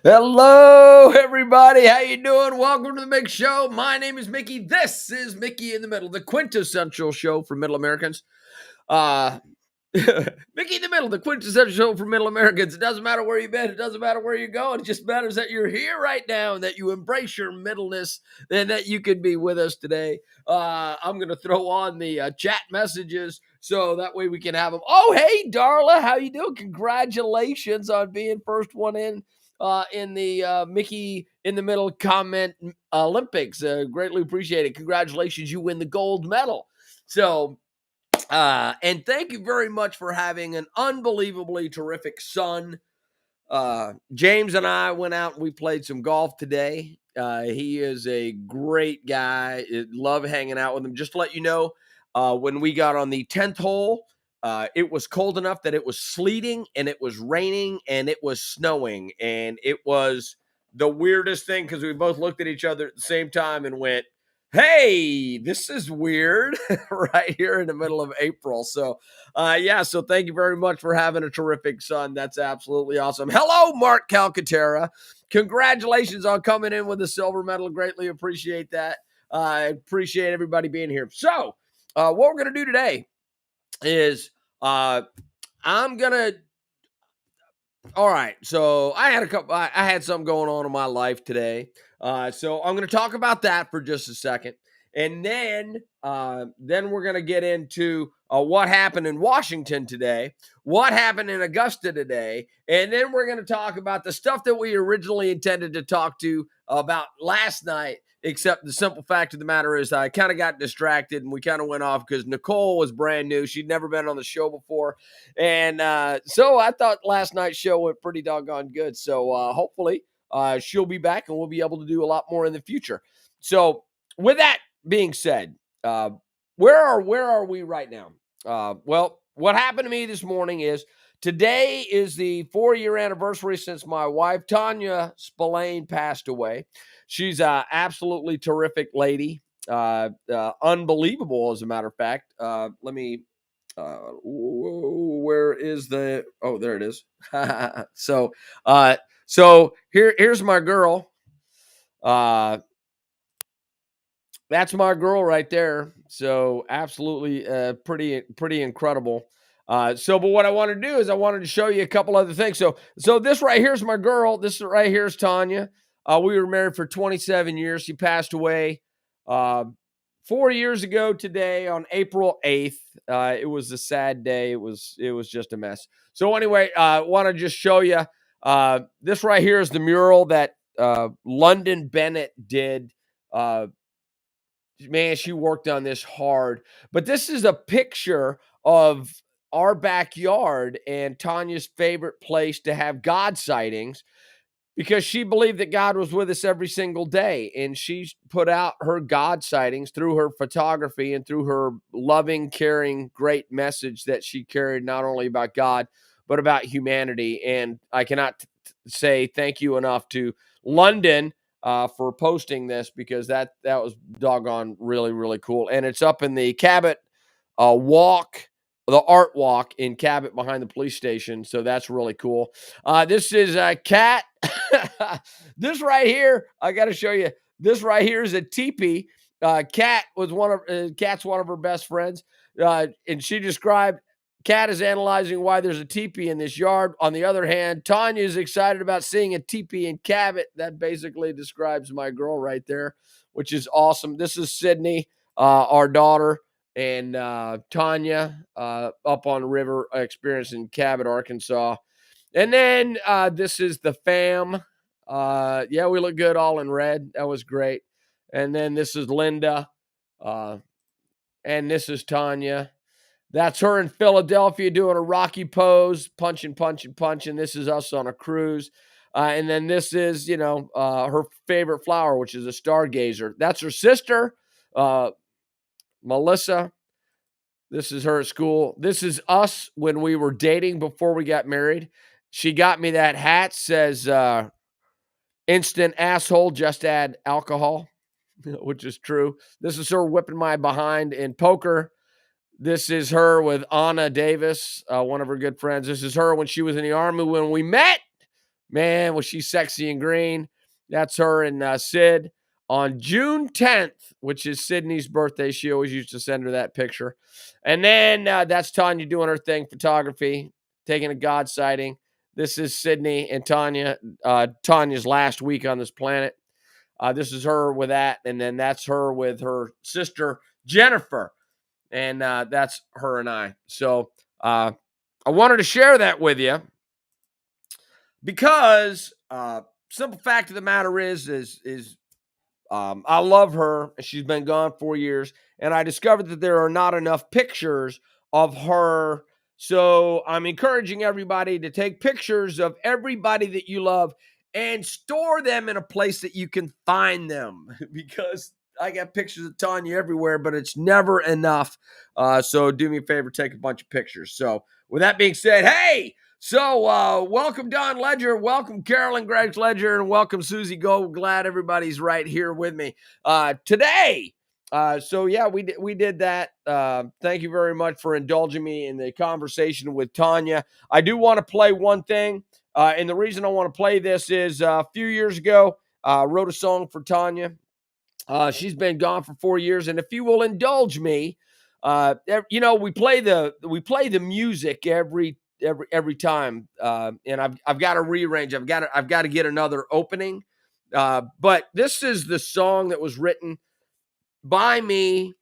Hello, everybody. How you doing? Welcome to the Big Show. My name is Mickey. This is Mickey in the Middle, the quintessential show for Middle Americans. Uh, Mickey in the Middle, the quintessential show for Middle Americans. It doesn't matter where you've been. It doesn't matter where you're going. It just matters that you're here right now and that you embrace your middleness and that you can be with us today. I'm going to throw on the chat messages so that way we can have them. Oh, hey, Darla. How you doing? Congratulations on being first one in the Mickey in the Middle comment Olympics. Greatly appreciate it. Congratulations. You win the gold medal. So, and thank you very much for having an unbelievably terrific son. James and I went out and we played some golf today. He is a great guy. Love hanging out with him. Just to let you know, when we got on the 10th hole, it was cold enough that it was sleeting and it was raining and it was snowing. And it was the weirdest thing because we both looked at each other at the same time and went, hey, this is weird right here in the middle of April. So, so thank you very much for having a terrific son. That's absolutely awesome. Hello, Mark Calcaterra. Congratulations on coming in with a silver medal. Greatly appreciate that. I appreciate everybody being here. So, what we're going to do today is all right. So I had something going on in my life today. So I'm going to talk about that for just a second. And then we're going to get into what happened in Washington today, what happened in Augusta today, and then we're going to talk about the stuff that we originally intended to talk to about last night. Except the simple fact of the matter is I kind of got distracted and we kind of went off because Nicole was brand new. She'd never been on the show before. And so I thought last night's show went pretty doggone good. So hopefully she'll be back and we'll be able to do a lot more in the future. So with that being said, where are we right now? Well, what happened to me this morning is today is the 4-year anniversary since my wife, Tanya Spillane, passed away. She's an absolutely terrific lady, unbelievable, as a matter of fact. Let me, where is the, oh, there it is. So here's my girl. That's my girl right there. So absolutely pretty incredible. But what I want to do is I wanted to show you a couple other things. So this right here is my girl. This right here is Tanya. We were married for 27 years. She passed away 4 years ago today on April 8th. It was a sad day. It was just a mess. So anyway, I want to just show you this right here is the mural that London Bennett did. Man, she worked on this hard. But this is a picture of our backyard and Tanya's favorite place to have God sightings because she believed that God was with us every single day. And she put out her God sightings through her photography and through her loving, caring, great message that she carried not only about God, but about humanity. And I cannot say thank you enough to London for posting this because that was doggone really, really cool. And it's up in the Cabot walk, the art walk in Cabot behind the police station. So that's really cool. This is a cat. This right here, I got to show you. This right here is a teepee. Cat was Cat's one of her best friends. And she described Cat is analyzing why there's a teepee in this yard. On the other hand, Tanya is excited about seeing a teepee in Cabot. That basically describes my girl right there, which is awesome. This is Sydney, our daughter, and Tanya up on the river experience in Cabot, Arkansas. And then this is the fam. Yeah, we look good all in red. That was great. And then this is Linda. And this is Tanya. That's her in Philadelphia doing a Rocky pose, punching. This is us on a cruise. And then this is, her favorite flower, which is a stargazer. That's her sister, Melissa. This is her at school. This is us when we were dating before we got married. She got me that hat, says instant asshole, just add alcohol, which is true. This is her whipping my behind in poker. This is her with Anna Davis, one of her good friends. This is her when she was in the Army when we met. Man, was she sexy and green. That's her and Sid. On June 10th, which is Sydney's birthday, she always used to send her that picture. And then that's Tanya doing her thing, photography, taking a God sighting. This is Sydney and Tanya, Tanya's last week on this planet. This is her with that. And then that's her with her sister, Jennifer. And that's her and I. So I wanted to share that with you because simple fact of the matter is I love her. She's been gone 4 years, and I discovered that there are not enough pictures of her. So I'm encouraging everybody to take pictures of everybody that you love and store them in a place that you can find them because I got pictures of Tanya everywhere, but it's never enough. So do me a favor, take a bunch of pictures. So with that being said, hey, so welcome Don Ledger, welcome Carolyn Greggs Ledger, and welcome Susie Go. Glad everybody's right here with me today. So yeah, we did that. Thank you very much for indulging me in the conversation with Tanya. I do want to play one thing, and the reason I want to play this is a few years ago, I wrote a song for Tanya. She's been gone for 4 years, and if you will indulge me, we play the music every time, and I've got to rearrange. I've got to get another opening. But this is the song that was written by me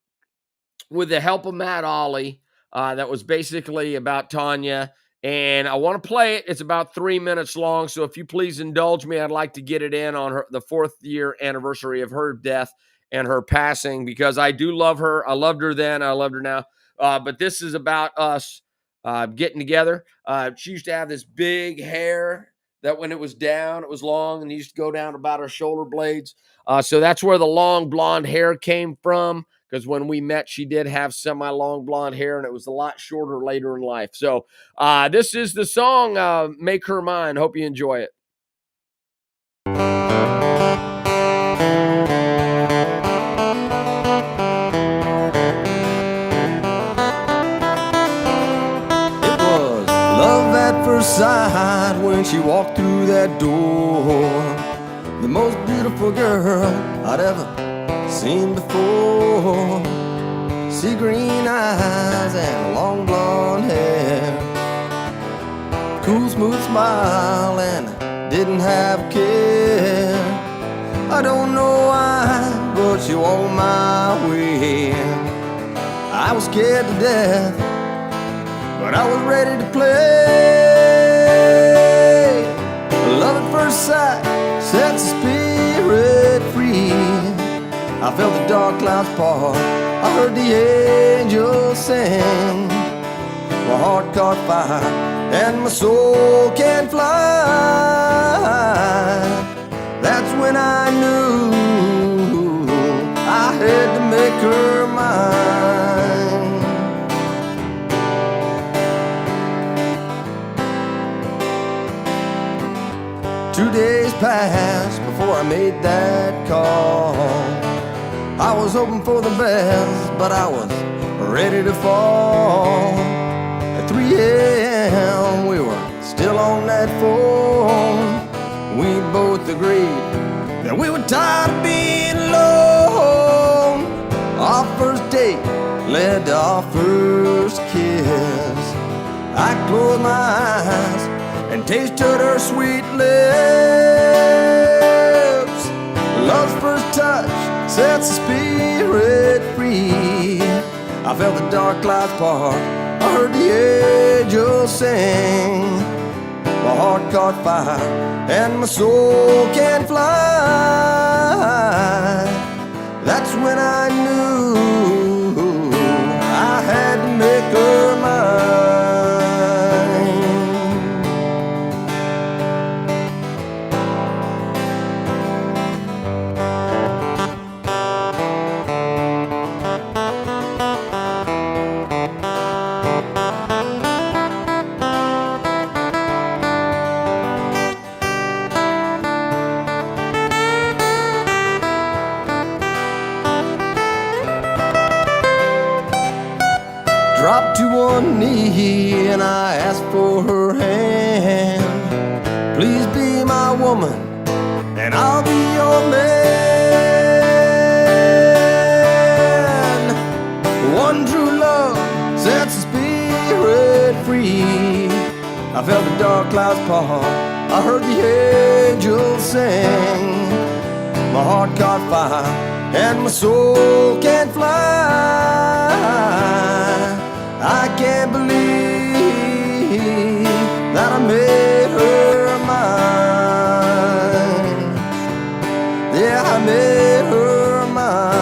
with the help of Matt Ollie. That was basically about Tanya. And I want to play it. It's about 3 minutes long. So if you please indulge me, I'd like to get it in on the 4th year anniversary of her death and her passing, because I do love her. I loved her then. I loved her now. But this is about us getting together. She used to have this big hair that when it was down, it was long, and it used to go down about her shoulder blades. So that's where the long blonde hair came from. Because when we met, she did have semi-long blonde hair, and it was a lot shorter later in life. So this is the song, Make Her Mine. Hope you enjoy it. It was love at first sight when she walked through that door. The most beautiful girl I'd ever seen before. Sea green eyes and long blonde hair, cool smooth smile and didn't have care. I don't know why, but she walked my way. I was scared to death, but I was ready to play. Love at first sight sets the spirit free. I felt the dark clouds part, I heard the angels sing. My heart caught fire and my soul can fly. That's when I knew I had to make her mine. 2 days passed before I made that call. I was hoping for the best, but I was ready to fall. At 3 a.m. we were still on that phone. We both agreed that we were tired of being alone. Our first date led to our first kiss. I closed my eyes and tasted her sweet lips. Love's first touch sets the spirit free. I felt the dark clouds part, I heard the angels sing. My heart caught fire and my soul can fly. That's when I knew I had to make her mine. Dropped to one knee and I asked for her hand. Please be my woman, and I'll be your man. One true love sets the spirit free. I felt the dark clouds part, I heard the angels sing. My heart caught fire and my soul can fly. I can't believe that I made her mine. Yeah, I made her mine.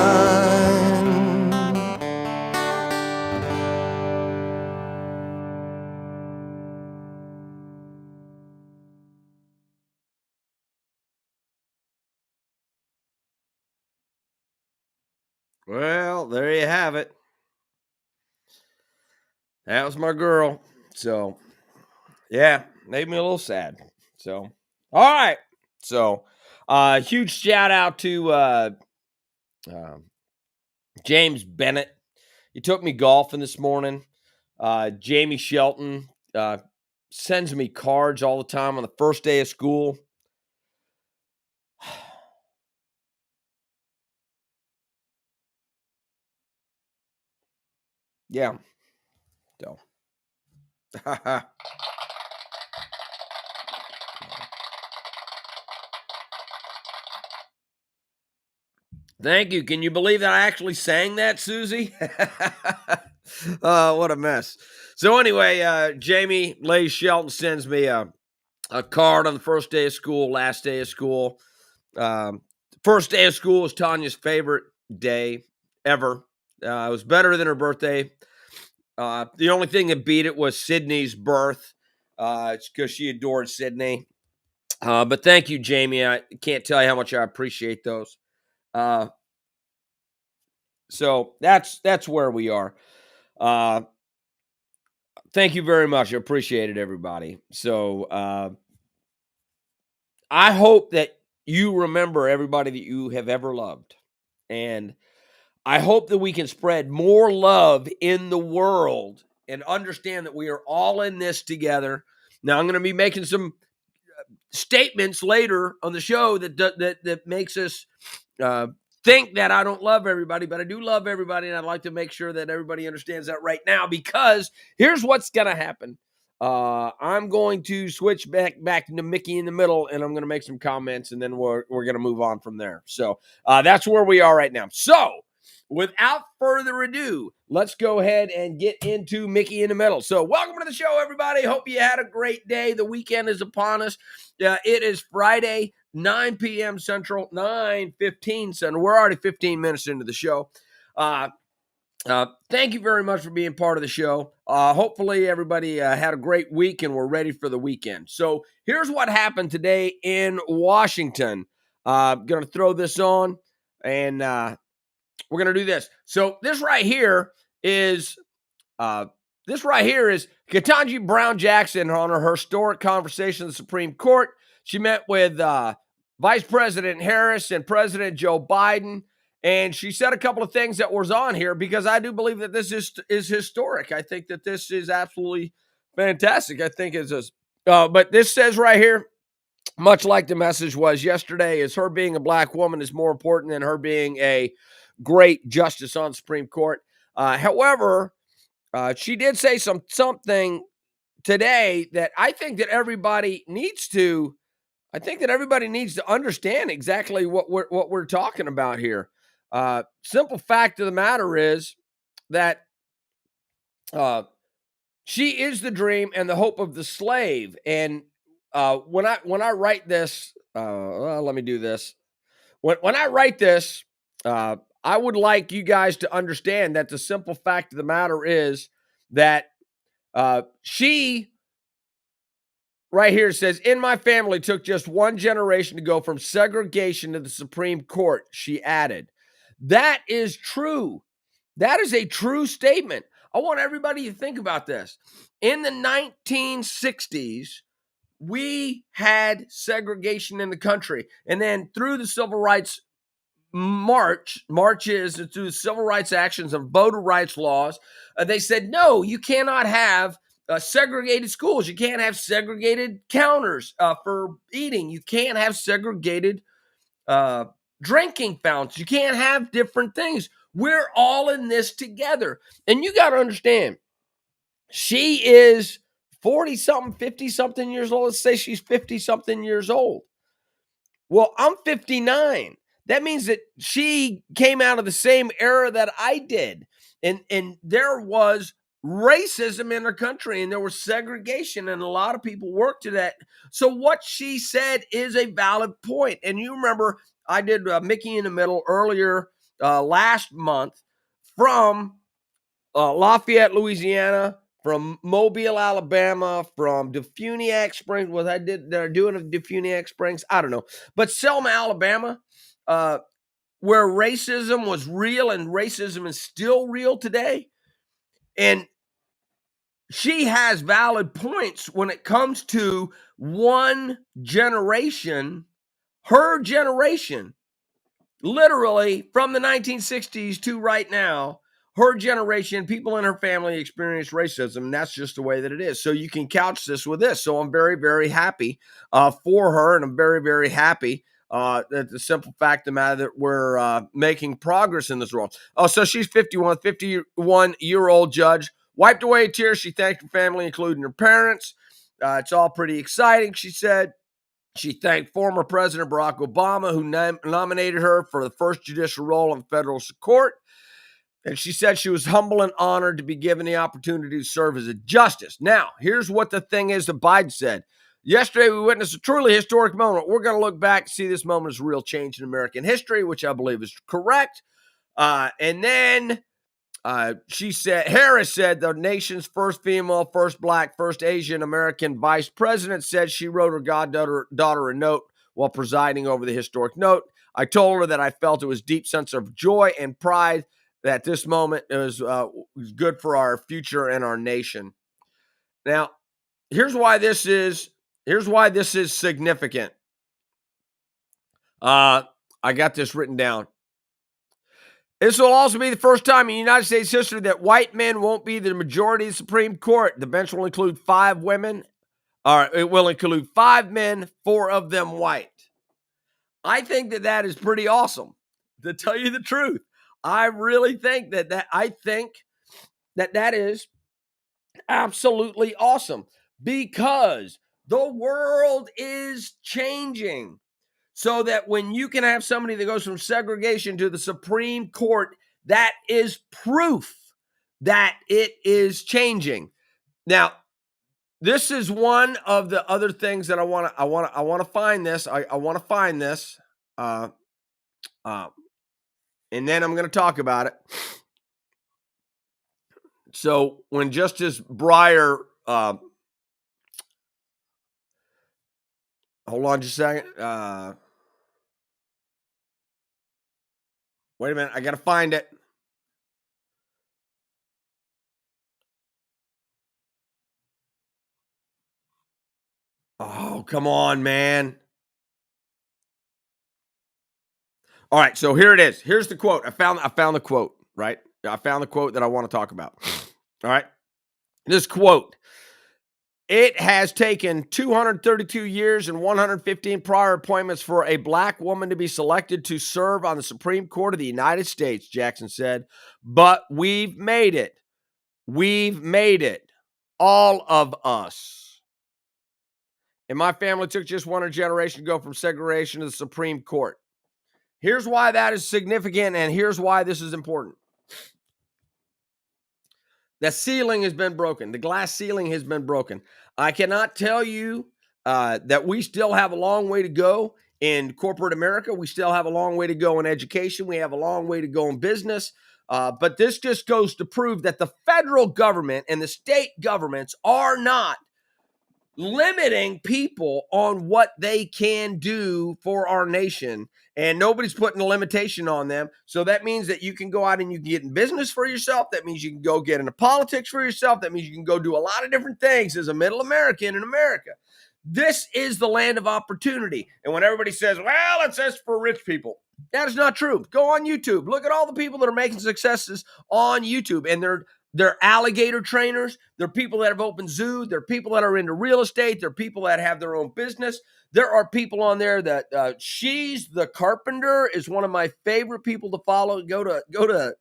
Well, there you have it. That was my girl. So, yeah, made me a little sad. So, all right. So, huge shout out to James Bennett. He took me golfing this morning. Jamie Shelton sends me cards all the time on the first day of school. Yeah. So. Thank you. Can you believe that I actually sang that, Susie? What a mess. So anyway, Jamie Leigh Shelton sends me a card on the first day of school, last day of school. First day of school was Tanya's favorite day ever. It was better than her birthday. The only thing that beat it was Sydney's birth. It's because she adored Sydney. But thank you, Jamie. I can't tell you how much I appreciate those. So that's where we are. Thank you very much. I appreciate it, everybody. So I hope that you remember everybody that you have ever loved. And I hope that we can spread more love in the world and understand that we are all in this together. Now, I'm going to be making some statements later on the show that makes us think that I don't love everybody, but I do love everybody, and I'd like to make sure that everybody understands that right now, because here's what's going to happen. I'm going to switch back to Mickey in the middle, and I'm going to make some comments, and then we're going to move on from there. So that's where we are right now. So without further ado, let's go ahead and get into Mickey in the middle. So welcome to the show, everybody. Hope you had a great day. The weekend is upon us. It is Friday, 9 p.m. Central, 9:15 Central. We're already 15 minutes into the show. Thank you very much for being part of the show. Hopefully everybody had a great week and we're ready for the weekend. So here's what happened today in Washington. Going to throw this on, and we're going to do this. So this right here is Ketanji Brown Jackson on her historic conversation in the Supreme Court. She met with Vice President Harris and President Joe Biden, and she said a couple of things that was on here, because I do believe that this is historic. I think that this is absolutely fantastic. I think it's but this says right here, much like the message was yesterday, is her being a black woman is more important than her being a great justice on the Supreme Court. However, she did say something today that I think that everybody needs to. I think that everybody needs to understand exactly what we're talking about here. Simple fact of the matter is that she is the dream and the hope of the slave. And when I write this, let me do this. When I write this, I would like you guys to understand that the simple fact of the matter is that she right here says, in my family, it took just one generation to go from segregation to the Supreme Court, she added. That is true. That is a true statement. I want everybody to think about this. In the 1960s, we had segregation in the country. And then through the civil rights marches through civil rights actions and voter rights laws, they said, no, you cannot have segregated schools. You can't have segregated counters for eating. You can't have segregated uh, drinking fountains. You can't have different things. We're all in this together. And you got to understand, she is 40 something, 50 something years old. Let's say she's 50 something years old. Well, I'm 59. That means that she came out of the same era that I did. And there was racism in her country and there was segregation and a lot of people worked to that. So what she said is a valid point. And you remember I did Mickey in the Middle earlier last month from Lafayette, Louisiana, from Mobile, Alabama, from Defuniak Springs. Was I did they're doing a Defuniak Springs? I don't know, but Selma, Alabama, where racism was real and racism is still real today, and she has valid points when it comes to one generation, her generation. Literally from the 1960s to right now, her generation, people in her family experienced racism. And that's just the way that it is. So you can couch this with this. So I'm very, very happy for her. And I'm very, very happy that the simple fact of the matter that we're making progress in this world. Oh, so she's 51-year-old judge. Wiped away a tear. She thanked her family, including her parents. It's all pretty exciting, she said. She thanked former President Barack Obama, who nominated her for the first judicial role in federal court. And she said she was humble and honored to be given the opportunity to serve as a justice. Now, here's what the thing is that Biden said. Yesterday, we witnessed a truly historic moment. We're going to look back and see this moment as a real change in American history, which I believe is correct. And then Harris said the nation's first female, first black, first Asian American vice president said she wrote her goddaughter a note while presiding over the historic note. I told her that I felt it was deep sense of joy and pride that this moment was good for our future and our nation. Now, here's why this is significant. I got this written down. This will also be the first time in United States history that white men won't be the majority of the Supreme Court. The bench will include 5 women, or it will include 5 men, 4 of them white. I think that is pretty awesome, to tell you the truth. I really think that is absolutely awesome because the world is changing. So that when you can have somebody that goes from segregation to the Supreme Court, that is proof that it is changing. Now, this is one of the other things that I want to find this. I want to find this, and then I'm going to talk about it. So when Justice Breyer, hold on just a second. Wait a minute, I got to find it. Oh, come on, man. All right, so here it is. Here's the quote. I found the quote, right? I found the quote that I want to talk about. All right. This quote. It has taken 232 years and 115 prior appointments for a black woman to be selected to serve on the Supreme Court of the United States, Jackson said. But we've made it. We've made it. All of us. And my family took just one generation to go from segregation to the Supreme Court. Here's why that is significant, and here's why this is important. The ceiling has been broken. The glass ceiling has been broken. I cannot tell you that we still have a long way to go in corporate America. We still have a long way to go in education. We have a long way to go in business. But this just goes to prove that the federal government and the state governments are not limiting people on what they can do for our nation. And nobody's putting a limitation on them. So that means that you can go out and you can get in business for yourself. That means you can go get into politics for yourself. That means you can go do a lot of different things as a middle American in America. This is the land of opportunity. And when everybody says, well, it's just for rich people, that is not true. Go on YouTube. Look at all the people that are making successes on YouTube. And they're They're alligator trainers. They're people that have opened zoo. They're people that are into real estate. They're people that have their own business. There are people on there that She's the Carpenter is one of my favorite people to follow. Go to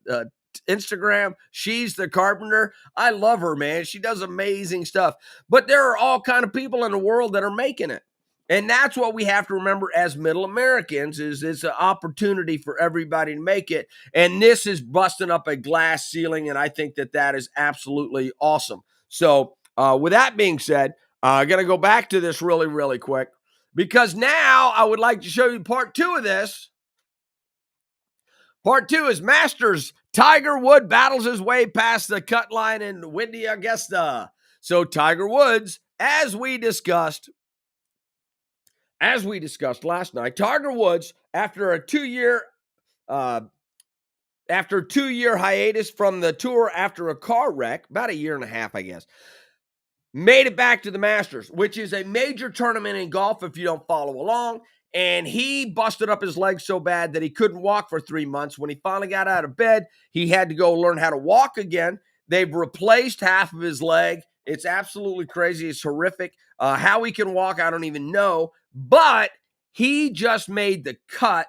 Instagram. She's the Carpenter. I love her, man. She does amazing stuff. But there are all kind of people in the world that are making it. And that's what we have to remember as middle Americans is it's an opportunity for everybody to make it. And this is busting up a glass ceiling. And I think that is absolutely awesome. So with that being said, I'm going to go back to this really, really quick because now I would like to show you part 2 of this. Part 2 is Masters. Tiger Woods battles his way past the cut line in windy Augusta. So Tiger Woods, as we discussed last night, Tiger Woods, after a 2-year hiatus from the tour after a car wreck, about a year and a half, I guess, made it back to the Masters, which is a major tournament in golf if you don't follow along. And he busted up his leg so bad that he couldn't walk for 3 months. When he finally got out of bed, he had to go learn how to walk again. They've replaced half of his leg. It's absolutely crazy. It's horrific. How he can walk, I don't even know. But he just made the cut,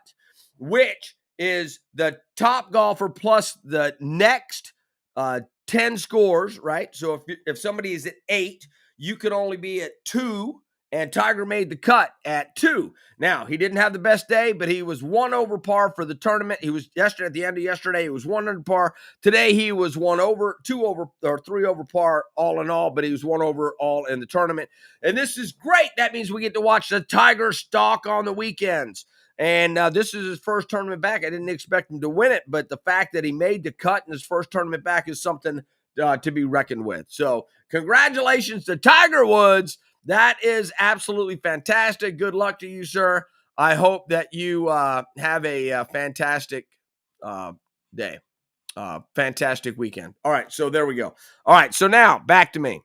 which is the top golfer plus the next 10 scores, right? So if somebody is at 8, you could only be at 2, and Tiger made the cut at 2. Now, he didn't have the best day, but he was 1 over par for the tournament. He was at the end of yesterday, he was 1 under par. Today, he was 1 over, 2 over, or 3 over par all in all, but he was 1 over all in the tournament. And this is great. That means we get to watch the Tiger stalk on the weekends. And this is his first tournament back. I didn't expect him to win it, but the fact that he made the cut in his first tournament back is something to be reckoned with. So congratulations to Tiger Woods. That is absolutely fantastic. Good luck to you, sir. I hope that you have a fantastic day, fantastic weekend. All right, so there we go. All right, so now back to me.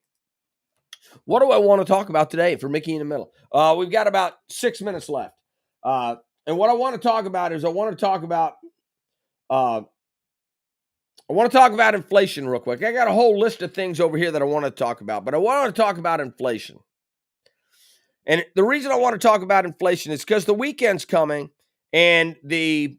What do I want to talk about today for Mickey in the Middle? We've got about 6 minutes left. And what I want to talk about is I want to talk about inflation real quick. I got a whole list of things over here that I want to talk about, but I want to talk about inflation. And the reason I want to talk about inflation is because the weekend's coming and the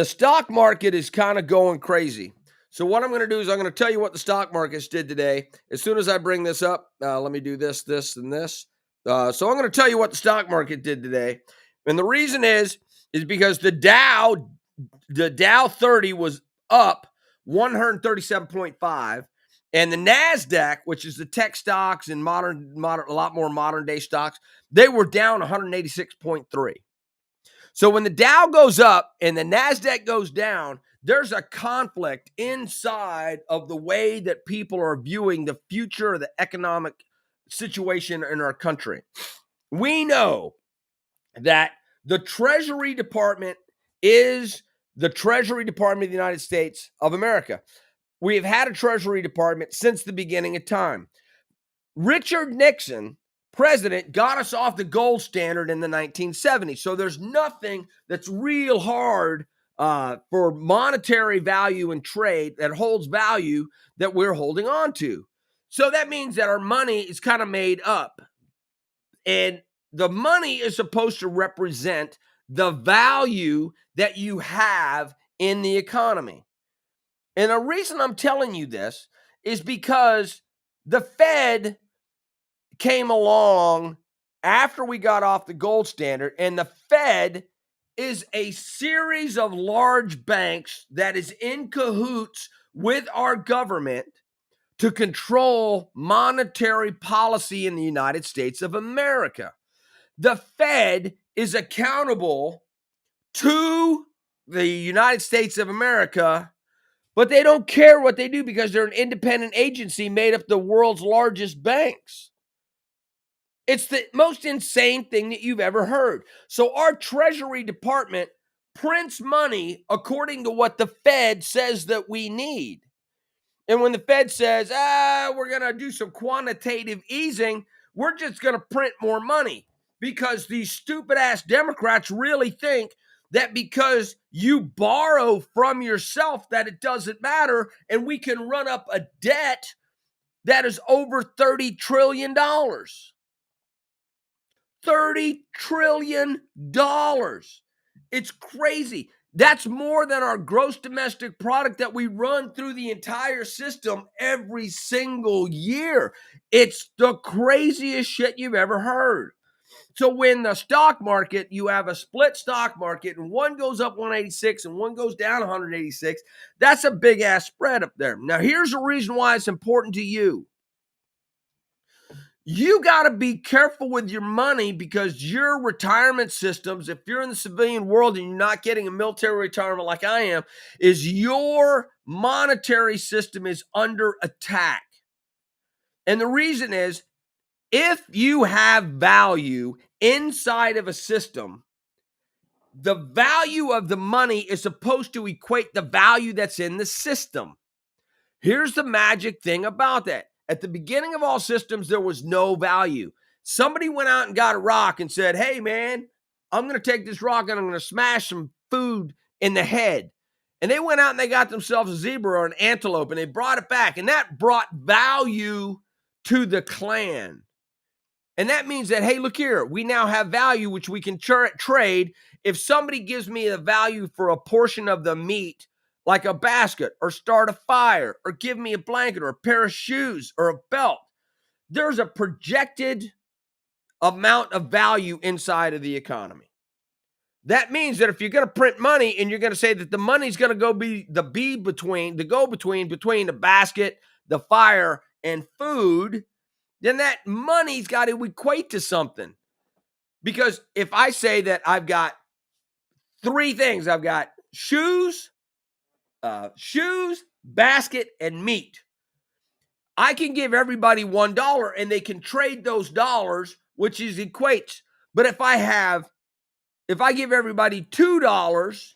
stock market is kind of going crazy. So what I'm going to do is I'm going to tell you what the stock markets did today. As soon as I bring this up, let me do this, and this. So I'm going to tell you what the stock market did today. And the reason is because the Dow 30 was up 137.5. And the NASDAQ, which is the tech stocks and modern, a lot more modern day stocks, they were down 186.3. So when the Dow goes up and the NASDAQ goes down, there's a conflict inside of the way that people are viewing the future of the economic situation in our country. We know that the Treasury Department is the Treasury Department of the United States of America. We have had a Treasury Department since the beginning of time. Richard Nixon, president, got us off the gold standard in the 1970s. So there's nothing that's real hard for monetary value and trade that holds value that we're holding on to. So that means that our money is kind of made up. And the money is supposed to represent the value that you have in the economy. And the reason I'm telling you this is because the Fed came along after we got off the gold standard, and the Fed is a series of large banks that is in cahoots with our government to control monetary policy in the United States of America. The Fed is accountable to the United States of America, but they don't care what they do because they're an independent agency made up the world's largest banks. It's the most insane thing that you've ever heard. So our Treasury Department prints money according to what the Fed says that we need. And when the Fed says, we're going to do some quantitative easing, we're just going to print more money because these stupid ass Democrats really think that because you borrow from yourself that it doesn't matter, and we can run up a debt that is over $30 trillion. $30 trillion. It's crazy. That's more than our gross domestic product that we run through the entire system every single year. It's the craziest shit you've ever heard. So when the stock market, you have a split stock market and one goes up 186 and one goes down 186, that's a big ass spread up there. Now, here's the reason why it's important to you. You got to be careful with your money because your retirement systems, if you're in the civilian world and you're not getting a military retirement like I am, is your monetary system is under attack. And the reason is if you have value inside of a system, the value of the money is supposed to equate the value that's in the system. Here's the magic thing about that. At the beginning of all systems, there was no value. Somebody went out and got a rock and said, hey, man, I'm going to take this rock and I'm going to smash some food in the head. And they went out and they got themselves a zebra or an antelope and they brought it back. And that brought value to the clan. And that means that, hey, look here, we now have value, which we can trade. If somebody gives me a value for a portion of the meat, like a basket or start a fire or give me a blanket or a pair of shoes or a belt, there's a projected amount of value inside of the economy. That means that if you're going to print money and you're going to say that the money's going to go be the go-between between the basket, the fire, and food, then that money's got to equate to something. Because if I say that I've got three things, I've got shoes, basket, and meat. I can give everybody $1 and they can trade those dollars, which is equates. But if I give everybody $2,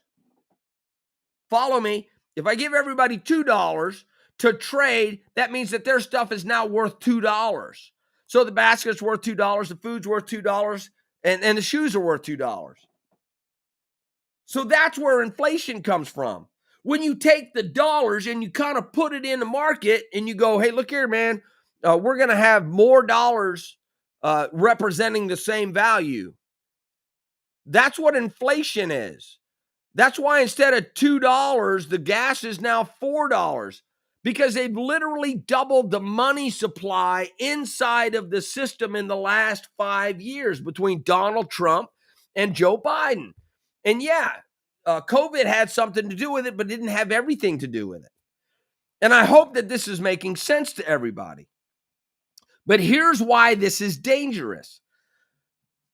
follow me, if I give everybody $2 to trade, that means that their stuff is now worth $2. So the basket's worth $2, the food's worth $2, and the shoes are worth $2. So that's where inflation comes from. When you take the dollars and you kind of put it in the market and you go, hey, look here, man, we're going to have more dollars representing the same value. That's what inflation is. That's why instead of $2, the gas is now $4 because they've literally doubled the money supply inside of the system in the last 5 years between Donald Trump and Joe Biden. And yeah, COVID had something to do with it, but didn't have everything to do with it. And I hope that this is making sense to everybody. But here's why this is dangerous.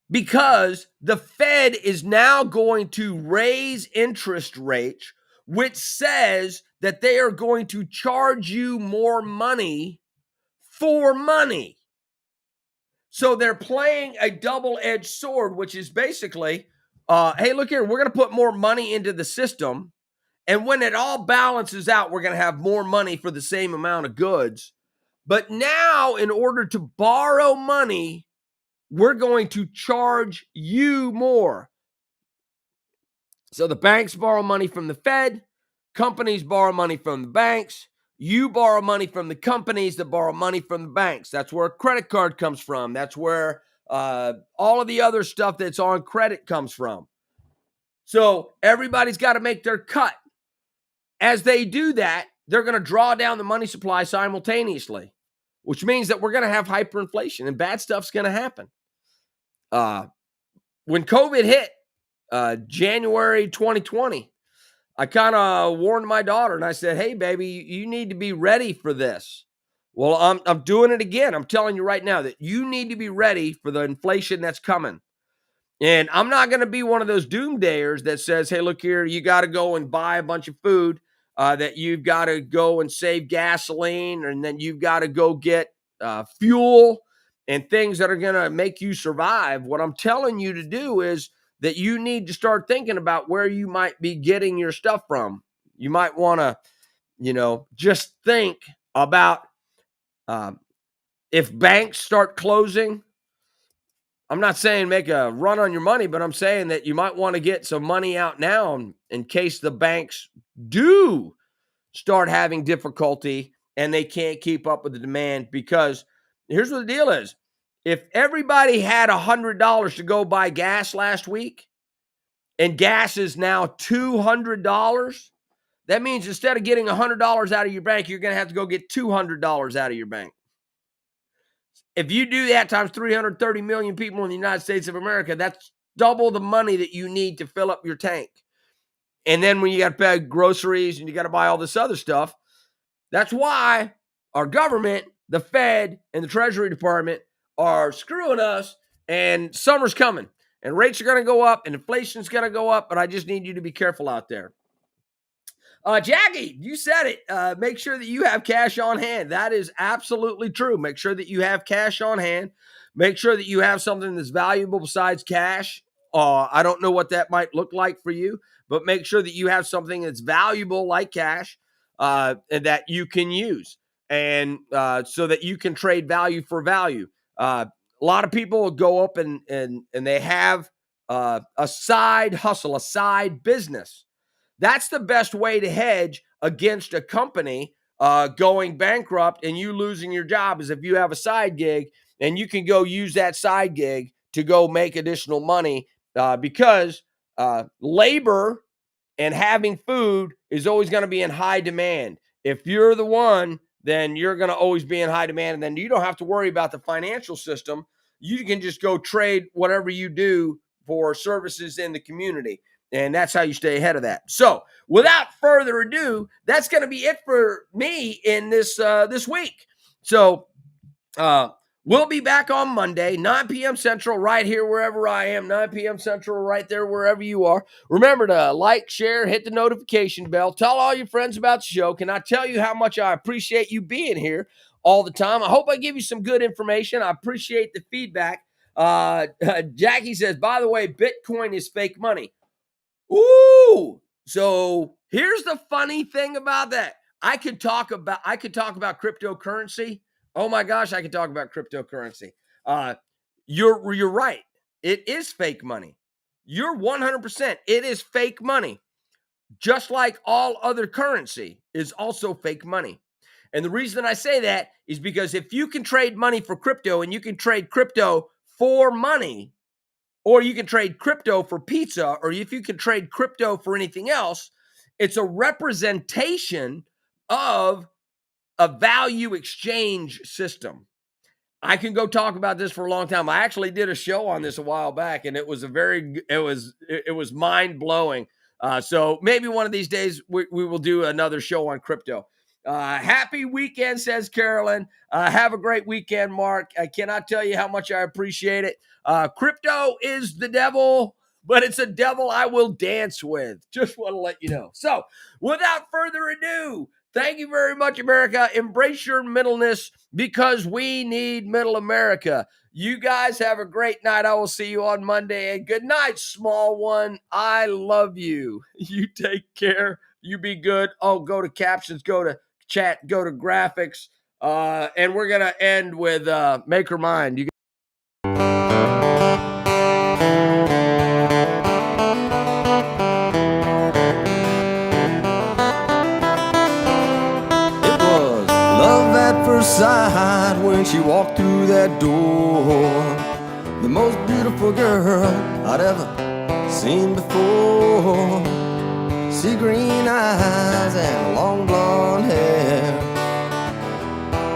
Because the Fed is now going to raise interest rates, which says that they are going to charge you more money for money. So they're playing a double-edged sword, which is basically, hey, look here, we're going to put more money into the system. And when it all balances out, we're going to have more money for the same amount of goods. But now, in order to borrow money, we're going to charge you more. So the banks borrow money from the Fed, companies borrow money from the banks, you borrow money from the companies that borrow money from the banks. That's where a credit card comes from. That's where all of the other stuff that's on credit comes from. So everybody's got to make their cut. As they do that, they're going to draw down the money supply simultaneously, which means that we're going to have hyperinflation and bad stuff's going to happen. When COVID hit January 2020, I kind of warned my daughter and I said, hey, baby, you need to be ready for this. Well, I'm doing it again. I'm telling you right now that you need to be ready for the inflation that's coming. And I'm not going to be one of those doomsdayers that says, hey, look here, you got to go and buy a bunch of food, that you've got to go and save gasoline, and then you've got to go get fuel and things that are going to make you survive. What I'm telling you to do is that you need to start thinking about where you might be getting your stuff from. You might want to, just think about if banks start closing, I'm not saying make a run on your money, but I'm saying that you might want to get some money out now in case the banks do start having difficulty and they can't keep up with the demand. Because here's what the deal is. If everybody had $100 to go buy gas last week and gas is now $200, that means instead of getting $100 out of your bank, you're going to have to go get $200 out of your bank. If you do that times 330 million people in the United States of America, that's double the money that you need to fill up your tank. And then when you got to pay groceries and you got to buy all this other stuff, that's why our government, the Fed, and the Treasury Department are screwing us, and summer's coming, and rates are going to go up, and inflation's going to go up, but I just need you to be careful out there. Jackie, you said it. Make sure that you have cash on hand. That is absolutely true. Make sure that you have cash on hand. Make sure that you have something that's valuable besides cash. I don't know what that might look like for you, but make sure that you have something that's valuable like cash and that you can use, and so that you can trade value for value. A lot of people go up and they have a side hustle, a side business. That's the best way to hedge against a company going bankrupt and you losing your job, is if you have a side gig and you can go use that side gig to go make additional money, because labor and having food is always going to be in high demand. If you're the one, then you're going to always be in high demand, and then you don't have to worry about the financial system. You can just go trade whatever you do for services in the community. And that's how you stay ahead of that. So without further ado, that's going to be it for me in this week. So we'll be back on Monday, 9 p.m. Central, right here wherever I am, 9 p.m. Central, right there wherever you are. Remember to like, share, hit the notification bell. Tell all your friends about the show. Can I tell you how much I appreciate you being here all the time? I hope I give you some good information. I appreciate the feedback. Jackie says, by the way, Bitcoin is fake money. Ooh, so here's the funny thing about that. I could talk about cryptocurrency. Oh my gosh, I could talk about cryptocurrency. You're right. It is fake money. You're 100%. It is fake money. Just like all other currency is also fake money. And the reason I say that is because if you can trade money for crypto and you can trade crypto for money, or you can trade crypto for pizza, or if you can trade crypto for anything else, it's a representation of a value exchange system. I can go talk about this for a long time. I actually did a show on this a while back, and it was mind blowing. So maybe one of these days we will do another show on crypto. Happy weekend, says Carolyn. Have a great weekend, Mark. I cannot tell you how much I appreciate it. Crypto is the devil, but it's a devil I will dance with. Just want to let you know. So without further ado, thank you very much, America. Embrace your middleness, because we need middle America. You guys have a great night. I will see you on Monday. And good night, small one. I love you. You take care. You be good. Oh, go to captions, go to chat, go to graphics. And we're going to end with Make Her Mine. It was love at first sight when she walked through that door. The most beautiful girl I'd ever seen before. Sea green eyes and long blonde hair,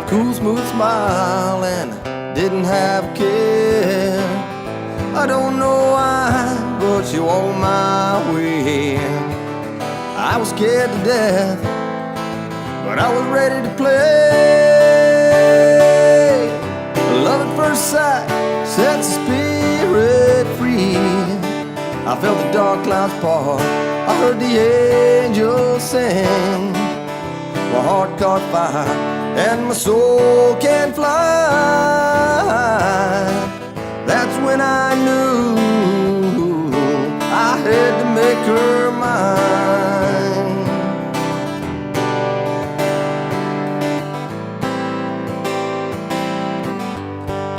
cool smooth smile and didn't have a care. I don't know why, but she won my way. I was scared to death, but I was ready to play. Love at first sight sets the spirit free. I felt the dark clouds part, I heard the angels sing. My heart caught fire and my soul can fly. That's when I knew I had to make her mine.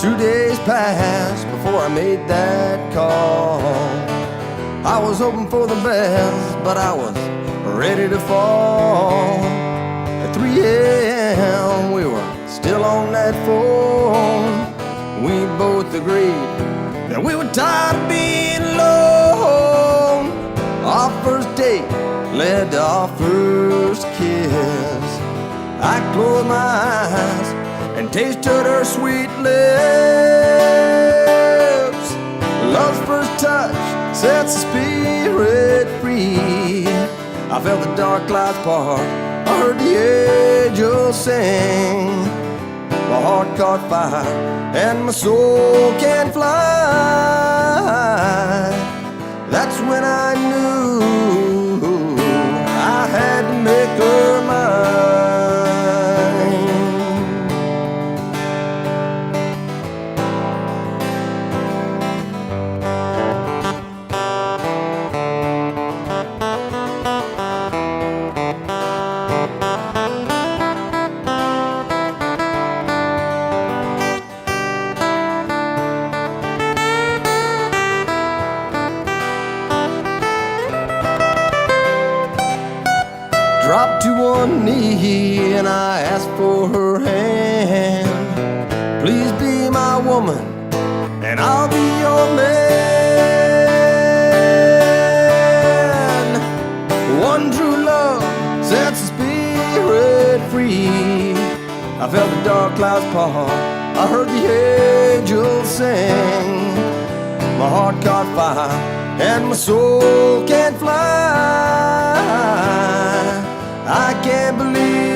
2 days passed before before I made that call. I was hoping for the best, but I was ready to fall. At 3 a.m. we were still on that phone. We both agreed that we were tired of being alone. Our first date led to our first kiss. I closed my eyes and tasted her sweet lips. Love's first touch sets the spirit free. I felt the dark clouds part, I heard the angels sing. My heart caught fire and my soul can fly. That's when I knew I had to make her mine. Dropped to one knee and I asked for her hand. Please be my woman and I'll be your man. One true love sets the spirit free. I felt the dark clouds part, I heard the angels sing. My heart caught fire and my soul can fly. I can't believe